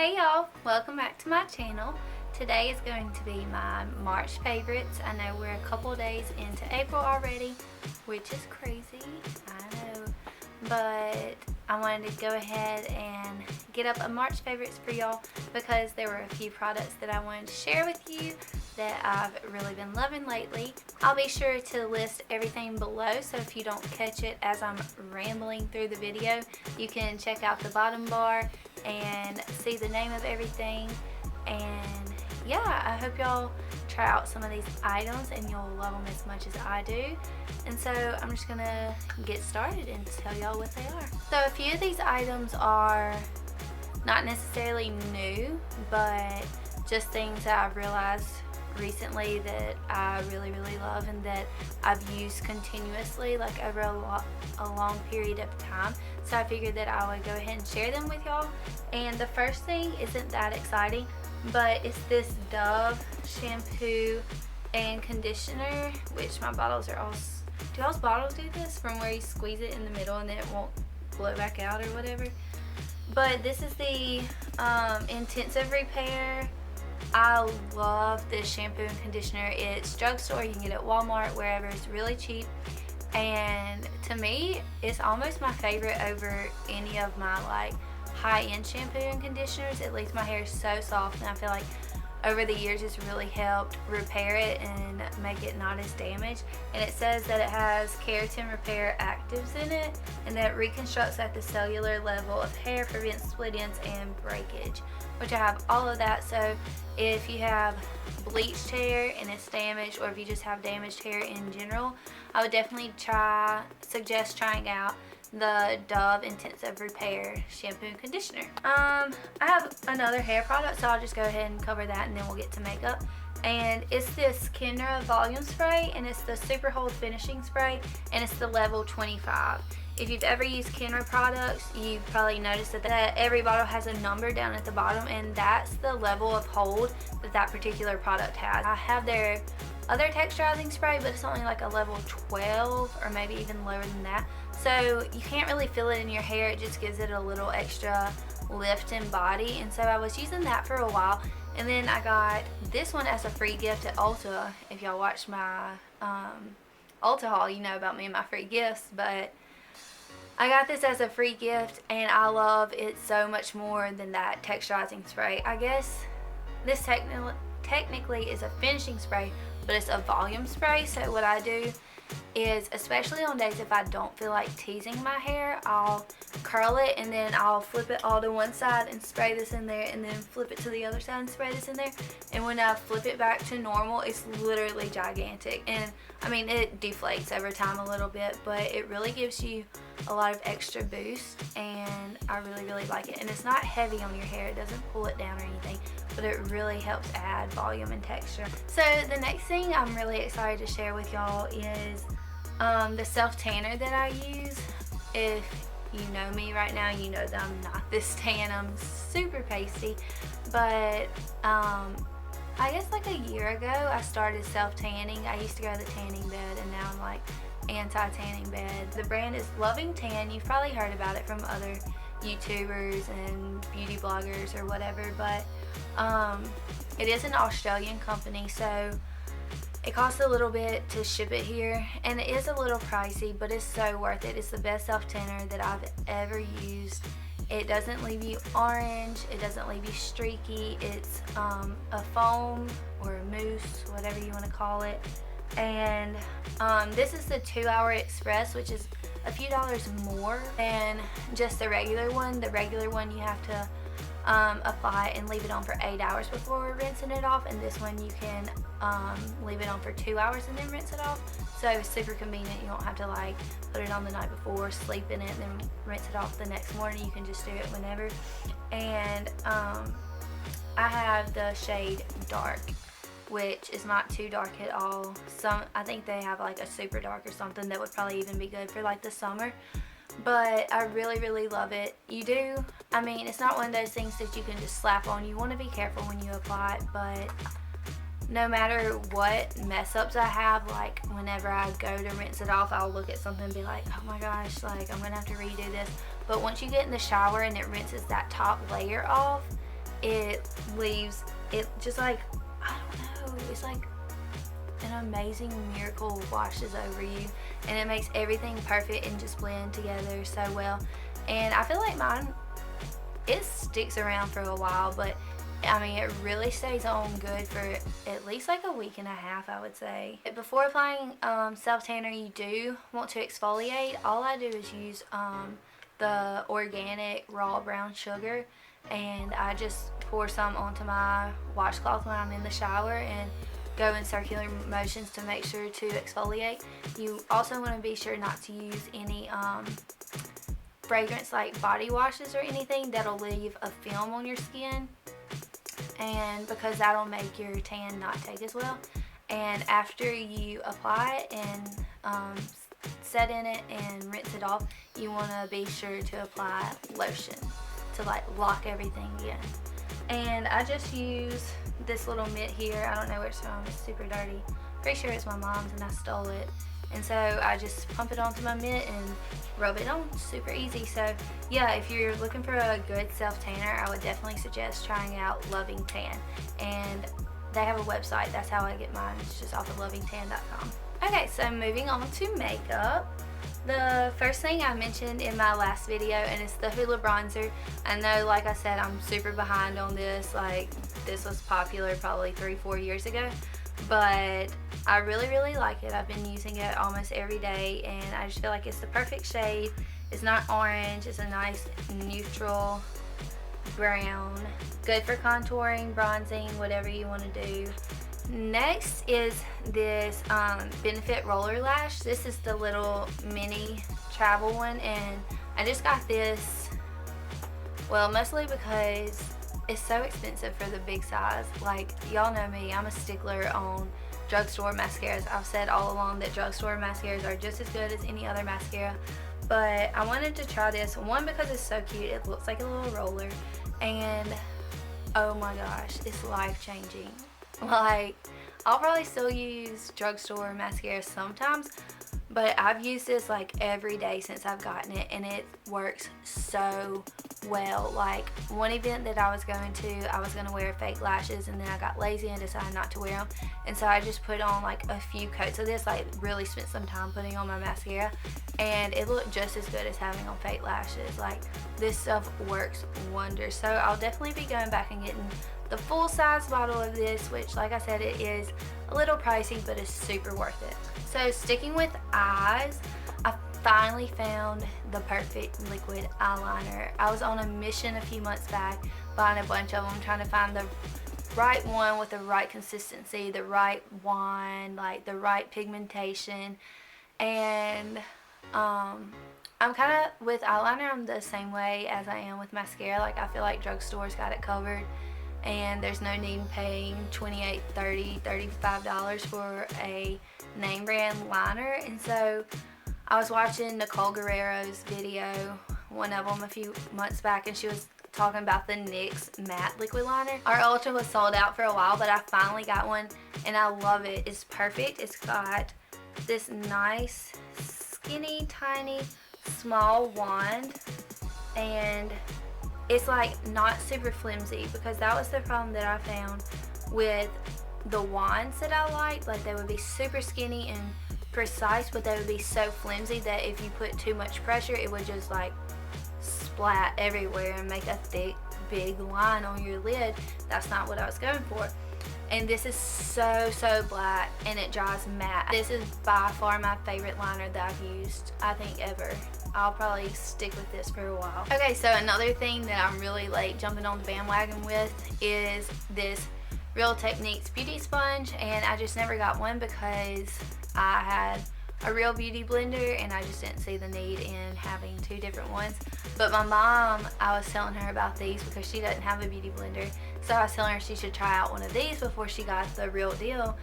Hey y'all, welcome back to my channel. Today is going to be my March favorites. I know we're a couple days into April already, which is crazy, I know. But I wanted to go ahead and get up a March favorites for y'all because there were a few products that I wanted to share with you that I've really been loving lately. I'll be sure to list everything below, so if you don't catch it as I'm rambling through the video, you can check out the bottom bar and see the name of everything. And yeah, I hope y'all try out some of these items and you'll love them as much as I do. And so I'm just gonna get started and tell y'all what they are. So a few of these items are not necessarily new, but just things that I've realized recently that I really love and that I've used continuously, like over a long period of time. So I figured that I would go ahead and share them with y'all. And the first thing isn't that exciting, but it's this Dove shampoo and conditioner, which my bottles are all, do y'all's bottles do this, from where you squeeze it in the middle and then it won't blow back out or whatever? But this is the intensive repair. I love this shampoo and conditioner. It's drugstore, you can get it at Walmart, wherever. It's really cheap, and to me it's almost my favorite over any of my like high-end shampoo and conditioners. It leaves my hair so soft, and I feel like over the years it's really helped repair it and make it not as damaged. And it says that it has keratin repair actives in it, and that it reconstructs at the cellular level of hair, prevents split ends and breakage, which I have all of that. So if you have bleached hair and it's damaged, or if you just have damaged hair in general, I would definitely suggest trying out the Dove Intensive Repair shampoo and conditioner. I have another hair product, so I'll just go ahead and cover that and then we'll get to makeup. And it's this Kenra volume spray, and it's the Super Hold finishing spray, and it's the level 25. If you've ever used Kenra products, you've probably noticed that every bottle has a number down at the bottom, and that's the level of hold that that particular product has. I have their other texturizing spray, but it's only like a level 12 or maybe even lower than that. So you can't really feel it in your hair. It just gives it a little extra lift and body. And so I was using that for a while, and then I got this one as a free gift at Ulta. If y'all watched my Ulta haul, you know about me and my free gifts, but I got this as a free gift, and I love it so much more than that texturizing spray. I guess this technically is a finishing spray, but it's a volume spray. So what I do is, especially on days if I don't feel like teasing my hair, I'll curl it and then I'll flip it all to one side and spray this in there, and then flip it to the other side and spray this in there. And when I flip it back to normal, it's literally gigantic. And I mean, it deflates over time a little bit, but it really gives you a lot of extra boost, and I really like it. And it's not heavy on your hair, it doesn't pull it down or anything, but it really helps add volume and texture. So the next thing I'm really excited to share with y'all is the self tanner that I use. If you know me right now, you know that I'm not this tan. I'm super pasty, but I guess like a year ago I started self tanning. I used to go to the tanning bed, and now I'm like anti-tanning bed. The brand is Loving Tan. You've probably heard about it from other YouTubers and beauty bloggers or whatever, but it is an Australian company, so it costs a little bit to ship it here, and it is a little pricey, but it's so worth it. It's the best self tanner that I've ever used. It doesn't leave you orange, it doesn't leave you streaky. It's a foam or a mousse, whatever you want to call it. And this is the 2-hour express, which is a few dollars more than just the regular one. The regular one you have to apply and leave it on for 8 hours before rinsing it off, and this one you can leave it on for 2 hours and then rinse it off. So it's super convenient. You don't have to like put it on the night before, sleep in it, and then rinse it off the next morning. You can just do it whenever. And I have the shade Dark, which is not too dark at all. I think they have like a super dark or something that would probably even be good for like the summer. But I really love it. I mean, it's not one of those things that you can just slap on. You want to be careful when you apply it, but no matter what mess ups I have, like whenever I go to rinse it off, I'll look at something and be like, oh my gosh, like I'm gonna have to redo this. But once you get in the shower and it rinses that top layer off, it leaves it just like, I don't know, it's like an amazing miracle washes over you, and it makes everything perfect and just blend together so well. And I feel like mine, it sticks around for a while, but I mean, it really stays on good for at least like a week and a half, I would say. Before applying self tanner, you do want to exfoliate. All I do is use the organic raw brown sugar, and I just pour some onto my washcloth when I'm in the shower and go in circular motions to make sure to exfoliate. You also want to be sure not to use any fragrance like body washes or anything that'll leave a film on your skin, and because that'll make your tan not take as well. And after you apply it and set in it and rinse it off, you want to be sure to apply lotion to like lock everything in. And I just use this little mitt here. I don't know where it's from, it's super dirty. Pretty sure it's my mom's and I stole it. And so I just pump it onto my mitt and rub it on. Super easy. So yeah, if you're looking for a good self tanner, I would definitely suggest trying out Loving Tan. And they have a website. That's how I get mine. It's just off of lovingtan.com. Okay, so moving on to makeup. The first thing I mentioned in my last video, and it's the Hoola bronzer. I know, like I said, I'm super behind on this. Like, this was popular probably 3-4 years ago, but I really like it. I've been using it almost every day, and I just feel like it's the perfect shade. It's not orange, it's a nice neutral brown. Good for contouring, bronzing, whatever you want to do. Next is this Benefit Roller Lash. This is the little mini travel one, and I just got this, well, mostly because it's so expensive for the big size. Like, y'all know me, I'm a stickler on drugstore mascaras. I've said all along that drugstore mascaras are just as good as any other mascara, but I wanted to try this one because it's so cute. It looks like a little roller, and oh my gosh, it's life-changing. Like, I'll probably still use drugstore mascara sometimes, but I've used this like every day since I've gotten it, and it works so well. Like, one event that I was going to wear fake lashes, and then I got lazy and decided not to wear them, and so I just put on like a few coats of this, like really spent some time putting on my mascara, and it looked just as good as having on fake lashes. Like, this stuff works wonders. So I'll definitely be going back and getting the full size bottle of this, which, like I said, it is a little pricey, but it's super worth it. So sticking with eyes, I finally found the perfect liquid eyeliner. I was on a mission a few months back, buying a bunch of them, trying to find the right one with the right consistency, the right wand, like the right pigmentation. And I'm kind of, with eyeliner, I'm the same way as I am with mascara. Like, I feel like drugstores got it covered, and there's no need in paying $28, $30, $35 for a name brand liner. And so I was watching Nicole Guerrero's video, one of them a few months back, and she was talking about the NYX matte liquid liner. Our Ultra was sold out for a while, but I finally got one, and I love it. It's perfect. It's got this nice, skinny, tiny, small wand, and it's like not super flimsy, because that was the problem that I found with the wands that I liked. Like, they would be super skinny and precise, but they would be so flimsy that if you put too much pressure, it would just like splat everywhere and make a thick, big line on your lid. That's not what I was going for. And this is so black, and it dries matte. This is by far my favorite liner that I've used, I think, ever. I'll probably stick with this for a while. Okay, so another thing that I'm really late jumping on the bandwagon with is this Real Techniques beauty sponge, and I just never got one because I had a Real Beauty blender, and I just didn't see the need in having two different ones. But my mom, I was telling her about these because she doesn't have a beauty blender, so I was telling her she should try out one of these before she got the real deal.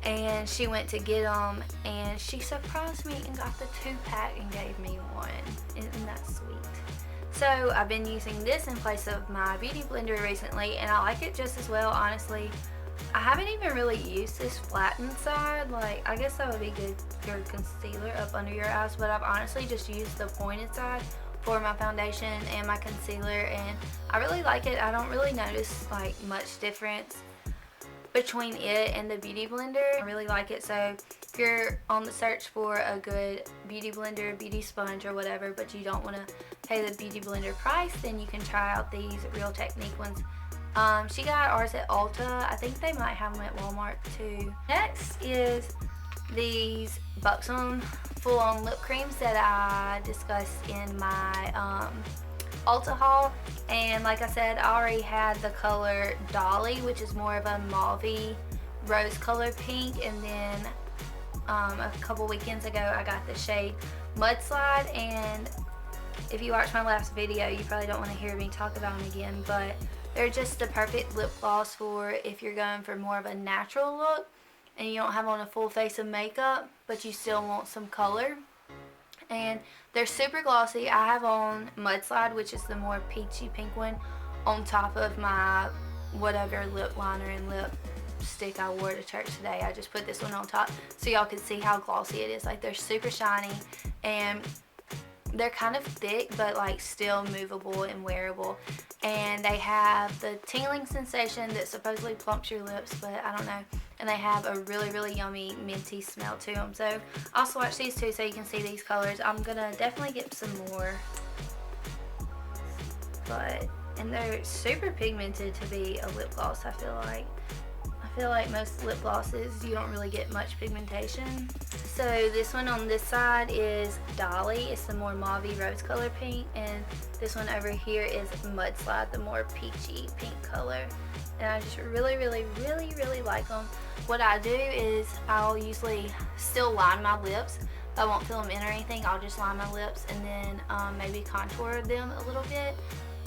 And she went to get them, and she surprised me and got the 2-pack and gave me one. Isn't that sweet? So I've been using this in place of my beauty blender recently, and I like it just as well, honestly. I haven't even really used this flattened side. Like, I guess that would be good for concealer up under your eyes, but I've honestly just used the pointed side for my foundation and my concealer, and I really like it. I don't really notice like much difference between it and the beauty blender. I really like it. So if you're on the search for a good beauty blender, beauty sponge or whatever, but you don't want to pay the beauty blender price, then you can try out these Real Technique ones. She got ours at Ulta. I think they might have them at Walmart too. Next is these Buxom full-on lip creams that I discussed in my Ulta haul. And like I said, I already had the color Dolly, which is more of a mauve rose color pink. And then a couple weekends ago, I got the shade Mudslide. And if you watched my last video, you probably don't want to hear me talk about them again, but they're just the perfect lip gloss for if you're going for more of a natural look and you don't have on a full face of makeup, but you still want some color. And they're super glossy. I have on Mudslide, which is the more peachy pink one, on top of my whatever lip liner and lipstick I wore to church today. I just put this one on top so y'all can see how glossy it is. Like, they're super shiny and they're kind of thick, but like still movable and wearable. And they have the tingling sensation that supposedly plumps your lips, but I don't know. And they have a really, really yummy minty smell to them. So I'll swatch these two so you can see these colors. I'm gonna definitely get some more, and they're super pigmented to be a lip gloss. I feel like most lip glosses, you don't really get much pigmentation. So this one on this side is Dolly. It's the more mauve rose color pink. And this one over here is Mudslide, the more peachy pink color. And I just really, really, really, really like them. What I do is I'll usually still line my lips. I won't fill them in or anything. I'll just line my lips and then maybe contour them a little bit,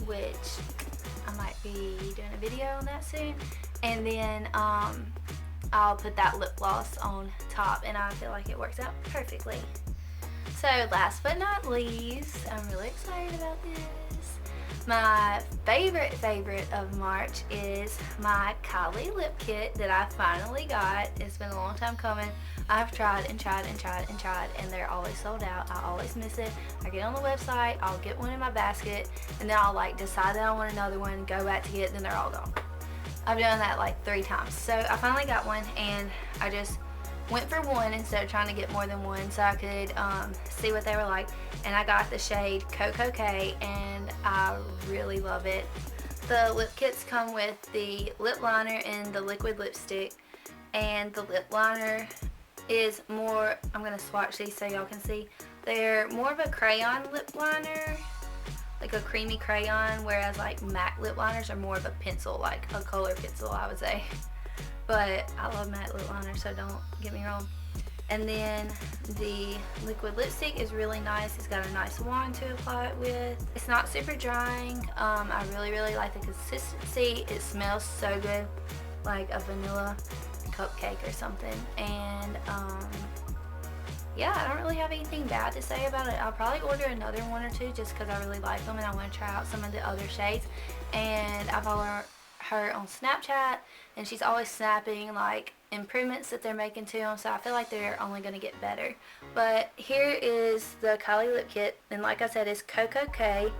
which I might be doing a video on that soon. And then I'll put that lip gloss on top, and I feel like it works out perfectly. So last but not least, I'm really excited about this. My favorite of March is my Kylie lip kit that I finally got. It's been a long time coming. I've tried and tried and tried and tried, and they're always sold out. I always miss it. I get on the website, I'll get one in my basket, and then I'll like decide that I want another one, go back to get it, then they're all gone. I've done that like 3 times. So I finally got one, and I just went for one instead of trying to get more than one so I could see what they were like. And I got the shade Koko, and I really love it. The lip kits come with the lip liner and the liquid lipstick, and the lip liner is more, I'm going to swatch these so y'all can see, they're more of a crayon lip liner, like a creamy crayon, whereas like matte lip liners are more of a pencil, like a color pencil, I would say. But I love matte lip liners, so don't get me wrong. And then the liquid lipstick is really nice. It's got a nice wand to apply it with. It's not super drying. I really, really like the consistency. It smells so good, like a vanilla cupcake or something. And yeah, I don't really have anything bad to say about it. I'll probably order another one or two just because I really like them and I want to try out some of the other shades. And I follow her on Snapchat, and she's always snapping like improvements that they're making to them, so I feel like they're only going to get better. But here is the Kylie lip kit, and like I said, it's Koko,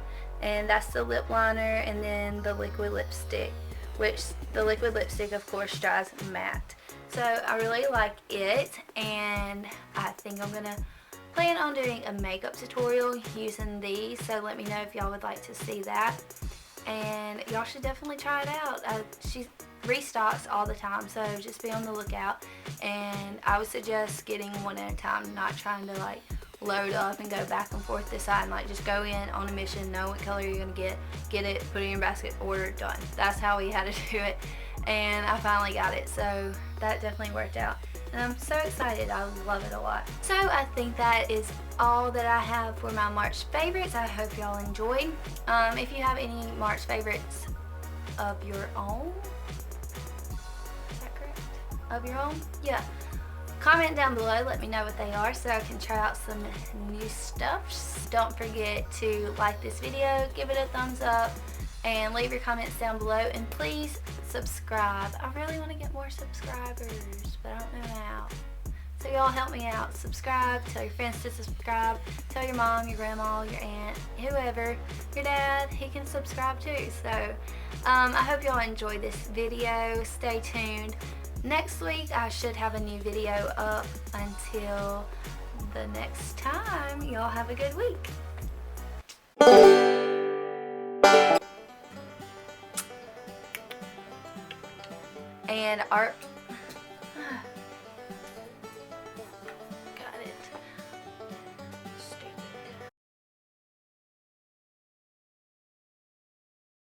and that's the lip liner, and then the liquid lipstick, which the liquid lipstick of course dries matte. So I really like it, and I think I'm gonna plan on doing a makeup tutorial using these, so let me know if y'all would like to see that. And y'all should definitely try it out. She restocks all the time, so just be on the lookout. And I would suggest getting one at a time, not trying to like load up and go back and forth decide, and like just go in on a mission, know what color you're gonna get it, put it in your basket, order it, done. That's how we had to do it, and I finally got it, so that definitely worked out. And I'm so excited. I love it a lot. So I think that is all that I have for my March favorites. I hope y'all enjoyed. If you have any March favorites of your own, is that correct? Of your own? Yeah. Comment down below, let me know what they are so I can try out some new stuff. Don't forget to like this video, give it a thumbs up, and leave your comments down below, and please subscribe. I really want to get more subscribers, but I don't know how. So y'all help me out. Subscribe, tell your friends to subscribe, tell your mom, your grandma, your aunt, whoever, your dad, he can subscribe too. So I hope y'all enjoy this video. Stay tuned. Next week I should have a new video up. Until the next time, y'all have a good week. And our